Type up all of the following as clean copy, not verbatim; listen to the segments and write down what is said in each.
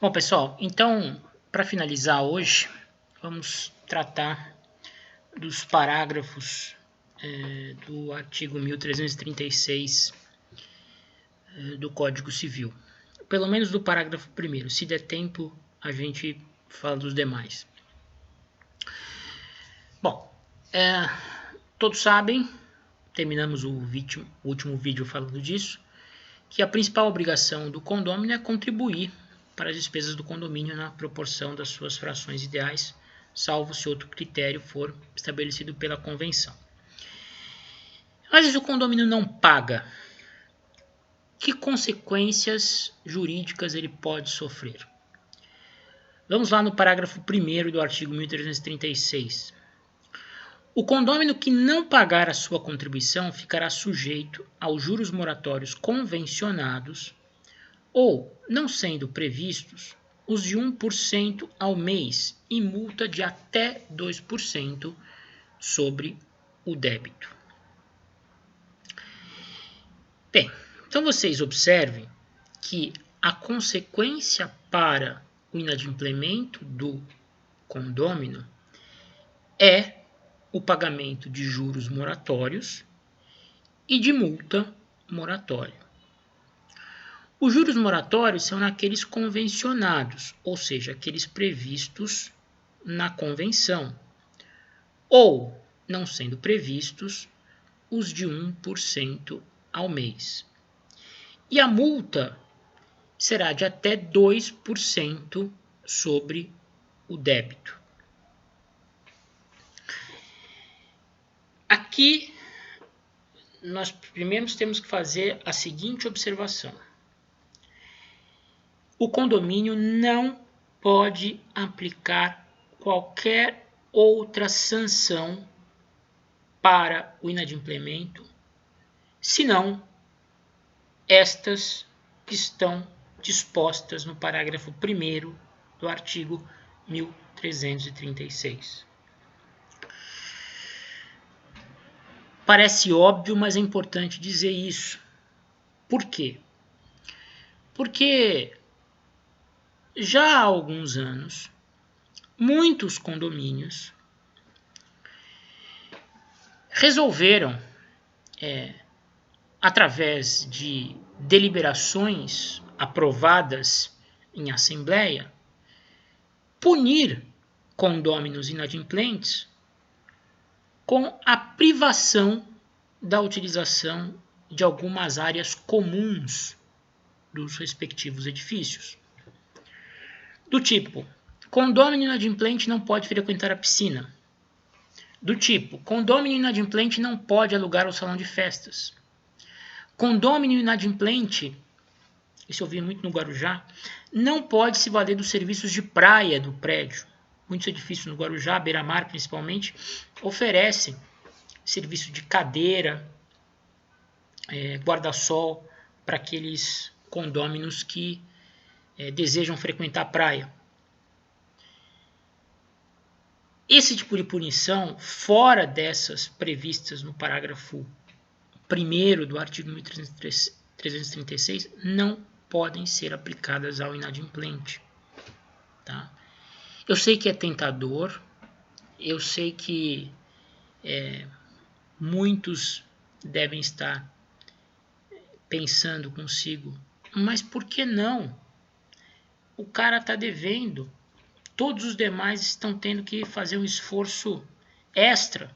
Bom, pessoal, então, para finalizar hoje, vamos tratar dos parágrafos do artigo 1336 do Código Civil. Pelo menos do parágrafo 1º. Se der tempo, a gente fala dos demais. Bom, todos sabem, terminamos o último vídeo falando disso, que a principal obrigação do condômino é contribuir para as despesas do condomínio na proporção das suas frações ideais, salvo se outro critério for estabelecido pela convenção. Às vezes o condomínio não paga. Que consequências jurídicas ele pode sofrer? Vamos lá no parágrafo 1º do artigo 1336. O condômino que não pagar a sua contribuição ficará sujeito aos juros moratórios convencionados ou, não sendo previstos, os de 1% ao mês e multa de até 2% sobre o débito. Bem, então vocês observem que a consequência para o inadimplemento do condômino é o pagamento de juros moratórios e de multa moratória. Os juros moratórios são aqueles convencionados, ou seja, aqueles previstos na convenção, ou, não sendo previstos, os de 1% ao mês. E a multa será de até 2% sobre o débito. Aqui, nós primeiro temos que fazer a seguinte observação. O condomínio não pode aplicar qualquer outra sanção para o inadimplemento, senão estas que estão dispostas no parágrafo 1º do artigo 1336. Parece óbvio, mas é importante dizer isso. Por quê? Porque já há alguns anos, muitos condomínios resolveram, através de deliberações aprovadas em assembleia, punir condôminos inadimplentes com a privação da utilização de algumas áreas comuns dos respectivos edifícios. Do tipo, condômino inadimplente não pode frequentar a piscina. Do tipo, condômino inadimplente não pode alugar o salão de festas. Condômino inadimplente, isso eu vi muito no Guarujá, não pode se valer dos serviços de praia do prédio. Muitos edifícios no Guarujá, beira-mar principalmente, oferecem serviço de cadeira, guarda-sol para aqueles condôminos que desejam frequentar a praia. Esse tipo de punição, fora dessas previstas no parágrafo 1º do artigo 1336, não podem ser aplicadas ao inadimplente. Tá? Eu sei que é tentador, eu sei que muitos devem estar pensando consigo, mas por que não? O cara está devendo, todos os demais estão tendo que fazer um esforço extra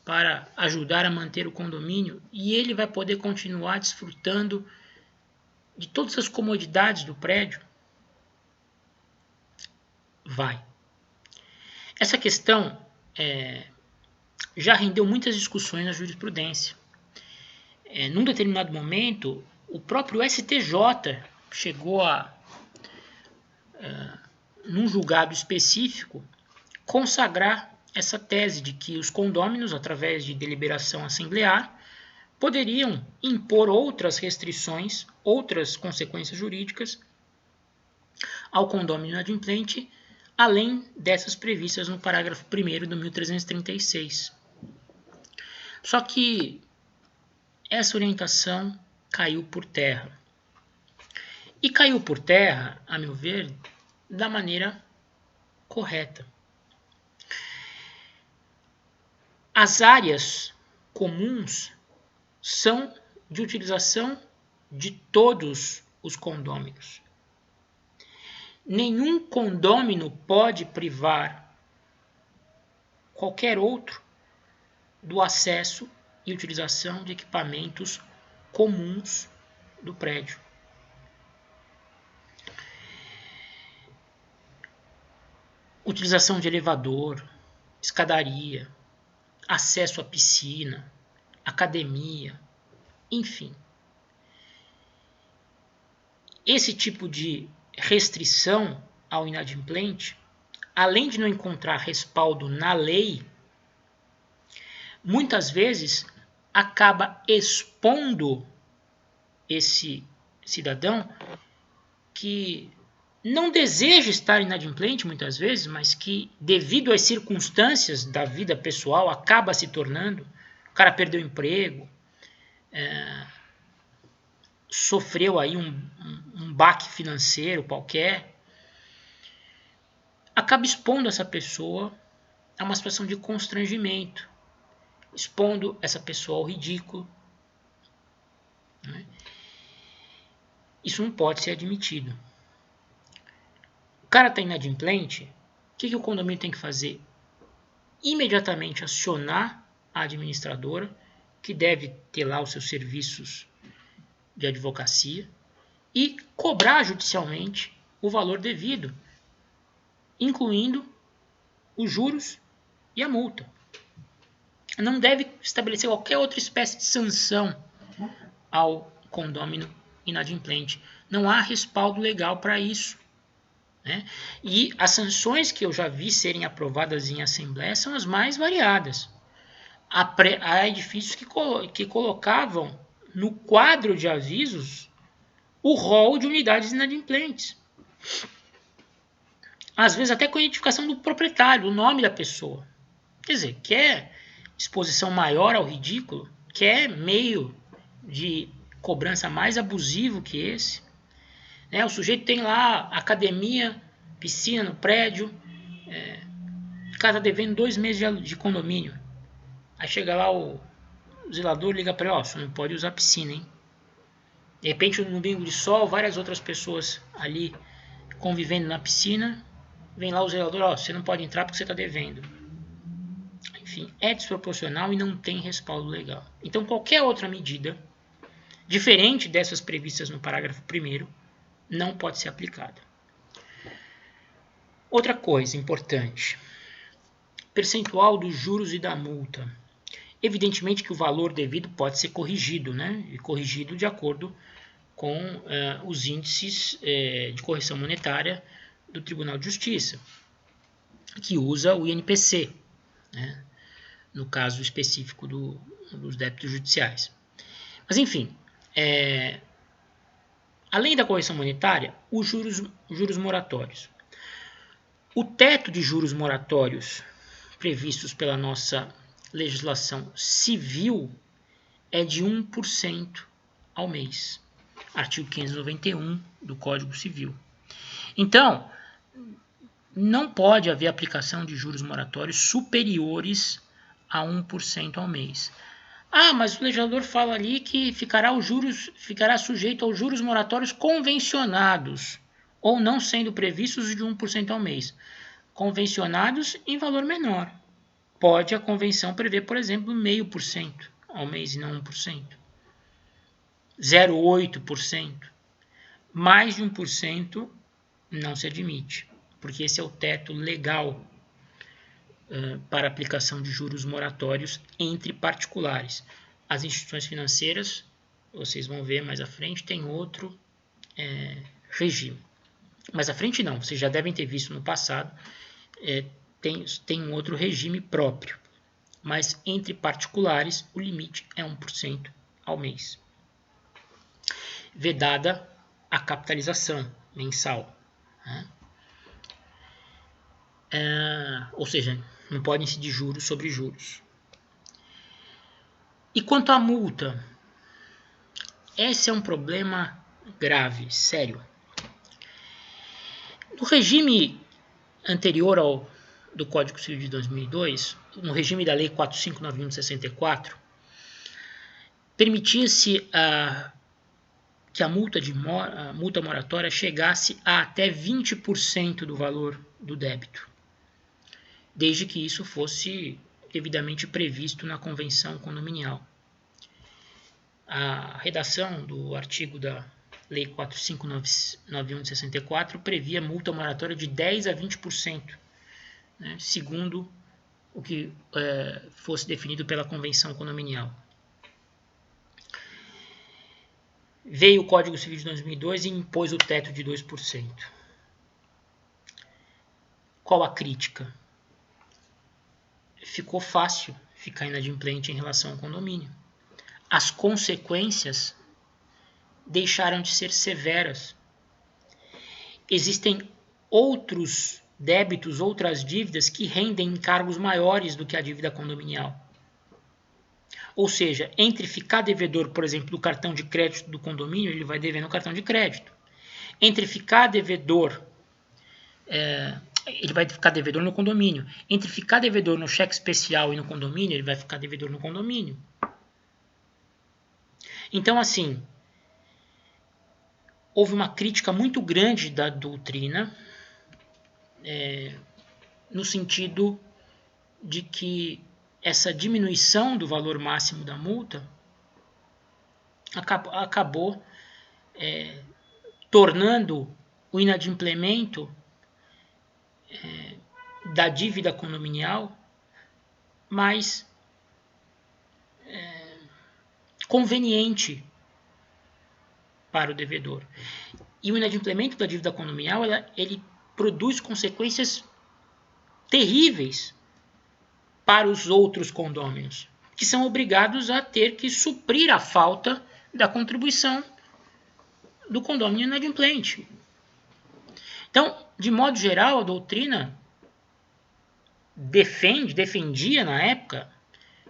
para ajudar a manter o condomínio e ele vai poder continuar desfrutando de todas as comodidades do prédio? Vai. Essa questão já rendeu muitas discussões na jurisprudência. Num determinado momento, o próprio STJ chegou a, num julgado específico, consagrar essa tese de que os condôminos, através de deliberação assemblear, poderiam impor outras restrições, outras consequências jurídicas ao condômino inadimplente, além dessas previstas no parágrafo 1º do 1336. Só que essa orientação caiu por terra. E caiu por terra, a meu ver, da maneira correta. As áreas comuns são de utilização de todos os condôminos. Nenhum condômino pode privar qualquer outro do acesso e utilização de equipamentos comuns do prédio. Utilização de elevador, escadaria, acesso à piscina, academia, enfim. Esse tipo de restrição ao inadimplente, além de não encontrar respaldo na lei, muitas vezes acaba expondo esse cidadão que não deseja estar inadimplente muitas vezes, mas que devido às circunstâncias da vida pessoal acaba se tornando. O cara perdeu o emprego, sofreu aí um baque financeiro qualquer, acaba expondo essa pessoa a uma situação de constrangimento, expondo essa pessoa ao ridículo. Né? Isso não pode ser admitido. O cara está inadimplente, o que o condomínio tem que fazer? Imediatamente acionar a administradora, que deve ter lá os seus serviços de advocacia, e cobrar judicialmente o valor devido, incluindo os juros e a multa. Não deve estabelecer qualquer outra espécie de sanção ao condômino inadimplente. Não há respaldo legal para isso. Né? E as sanções que eu já vi serem aprovadas em assembleia são as mais variadas. Há edifícios que colocavam no quadro de avisos o rol de unidades inadimplentes. Às vezes até com a identificação do proprietário, o nome da pessoa. Quer dizer, quer exposição maior ao ridículo? Quer meio de cobrança mais abusivo que esse? Né? O sujeito tem lá academia, piscina no prédio, o cara está devendo 2 meses de condomínio. Aí chega lá o zelador, liga para ele, você não pode usar piscina, hein? De repente, no domingo de sol, várias outras pessoas ali convivendo na piscina, vem lá o zelador, você não pode entrar porque você está devendo. Enfim, é desproporcional e não tem respaldo legal. Então, qualquer outra medida, diferente dessas previstas no parágrafo 1º, não pode ser aplicada. Outra coisa importante, percentual dos juros e da multa. Evidentemente que o valor devido pode ser corrigido, né? E corrigido de acordo com os índices de correção monetária do Tribunal de Justiça, que usa o INPC, né? No caso específico dos débitos judiciais. Mas enfim, além da correção monetária, os juros moratórios. O teto de juros moratórios previstos pela nossa legislação civil é de 1% ao mês. Artigo 591 do Código Civil. Então, não pode haver aplicação de juros moratórios superiores a 1% ao mês. Mas o legislador fala ali que ficará sujeito aos juros moratórios convencionados, ou não sendo previstos de 1% ao mês. Convencionados em valor menor. Pode a convenção prever, por exemplo, 0,5% ao mês e não 1%. 0,8%. Mais de 1% não se admite, porque esse é o teto legal para aplicação de juros moratórios entre particulares. As instituições financeiras, vocês vão ver mais à frente, tem outro regime. Mais à frente não, vocês já devem ter visto no passado, tem um outro regime próprio. Mas entre particulares, o limite é 1% ao mês. Vedada a capitalização mensal. Né? Ou seja, não pode incidir juros sobre juros. E quanto à multa? Esse é um problema grave, sério. No regime anterior ao do Código Civil de 2002, no regime da Lei 4591 de 64, permitia-se que a multa moratória chegasse a até 20% do valor do débito, desde que isso fosse devidamente previsto na convenção condominial. A redação do artigo da Lei 4591 de 64 previa multa moratória de 10% a 20%, né, segundo o que fosse definido pela convenção condominial. Veio o Código Civil de 2002 e impôs o teto de 2%. Qual a crítica? Ficou fácil ficar inadimplente em relação ao condomínio. As consequências deixaram de ser severas. Existem outros débitos, outras dívidas que rendem encargos maiores do que a dívida condominial. Ou seja, entre ficar devedor, por exemplo, do cartão de crédito do condomínio, ele vai dever no cartão de crédito. Entre ficar devedor, ele vai ficar devedor no condomínio. Entre ficar devedor no cheque especial e no condomínio, ele vai ficar devedor no condomínio. Então, assim, houve uma crítica muito grande da doutrina, no sentido de que essa diminuição do valor máximo da multa acabou tornando o inadimplemento da dívida condominial mais conveniente para o devedor. E o inadimplemento da dívida condominial ele produz consequências terríveis para os outros condôminos, que são obrigados a ter que suprir a falta da contribuição do condômino inadimplente. Então, de modo geral, a doutrina defendia na época,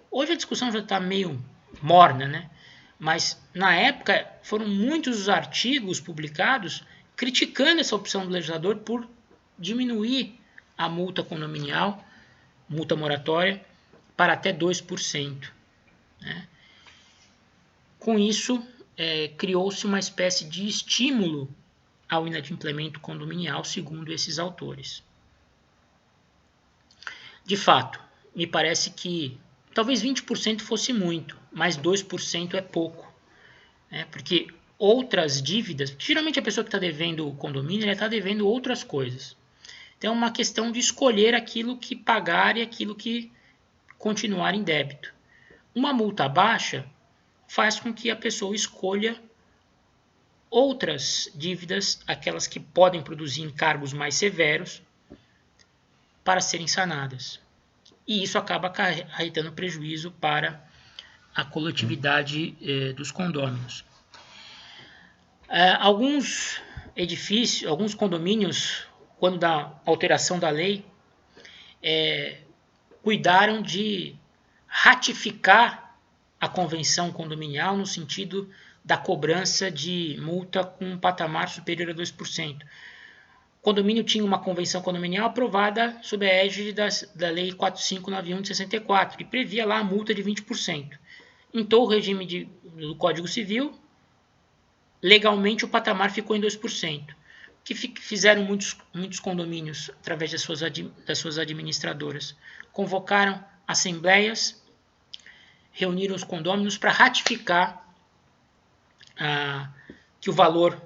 hoje a discussão já está meio morna, né? Mas na época foram muitos os artigos publicados criticando essa opção do legislador por diminuir a multa condominial, multa moratória, para até 2%. Né? Com isso, criou-se uma espécie de estímulo ao inadimplemento condominial, segundo esses autores. De fato, me parece que talvez 20% fosse muito, mas 2% é pouco. Né? Porque outras dívidas, geralmente a pessoa que está devendo o condomínio, ela está devendo outras coisas. Então é uma questão de escolher aquilo que pagar e aquilo que continuar em débito. Uma multa baixa faz com que a pessoa escolha outras dívidas, aquelas que podem produzir encargos mais severos, para serem sanadas. E isso acaba acarretando prejuízo para a coletividade dos condôminos. Alguns edifícios, alguns condomínios, quando da alteração da lei, cuidaram de ratificar a convenção condominial no sentido da cobrança de multa com um patamar superior a 2%. O condomínio tinha uma convenção condominial aprovada sob a égide da Lei 4591 de 64, e previa lá a multa de 20%. Então, o regime do Código Civil, legalmente o patamar ficou em 2%. O que fizeram muitos condomínios, através das suas administradoras? Convocaram assembleias, reuniram os condôminos para ratificar que o valor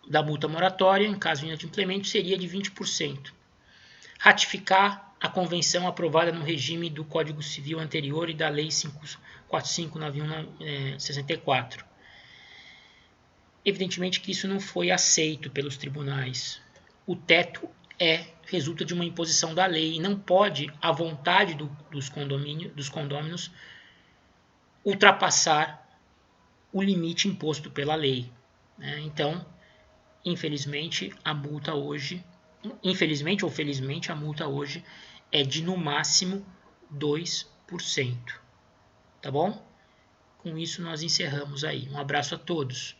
da multa moratória, em caso de inadimplemento, seria de 20%. Ratificar a convenção aprovada no regime do Código Civil anterior e da Lei 4591 de 64. Evidentemente que isso não foi aceito pelos tribunais. O teto resulta de uma imposição da lei e não pode, à vontade dos condôminos, ultrapassar o limite imposto pela lei. Então, infelizmente ou felizmente, a multa hoje é de, no máximo, 2%. Tá bom? Com isso, nós encerramos aí. Um abraço a todos.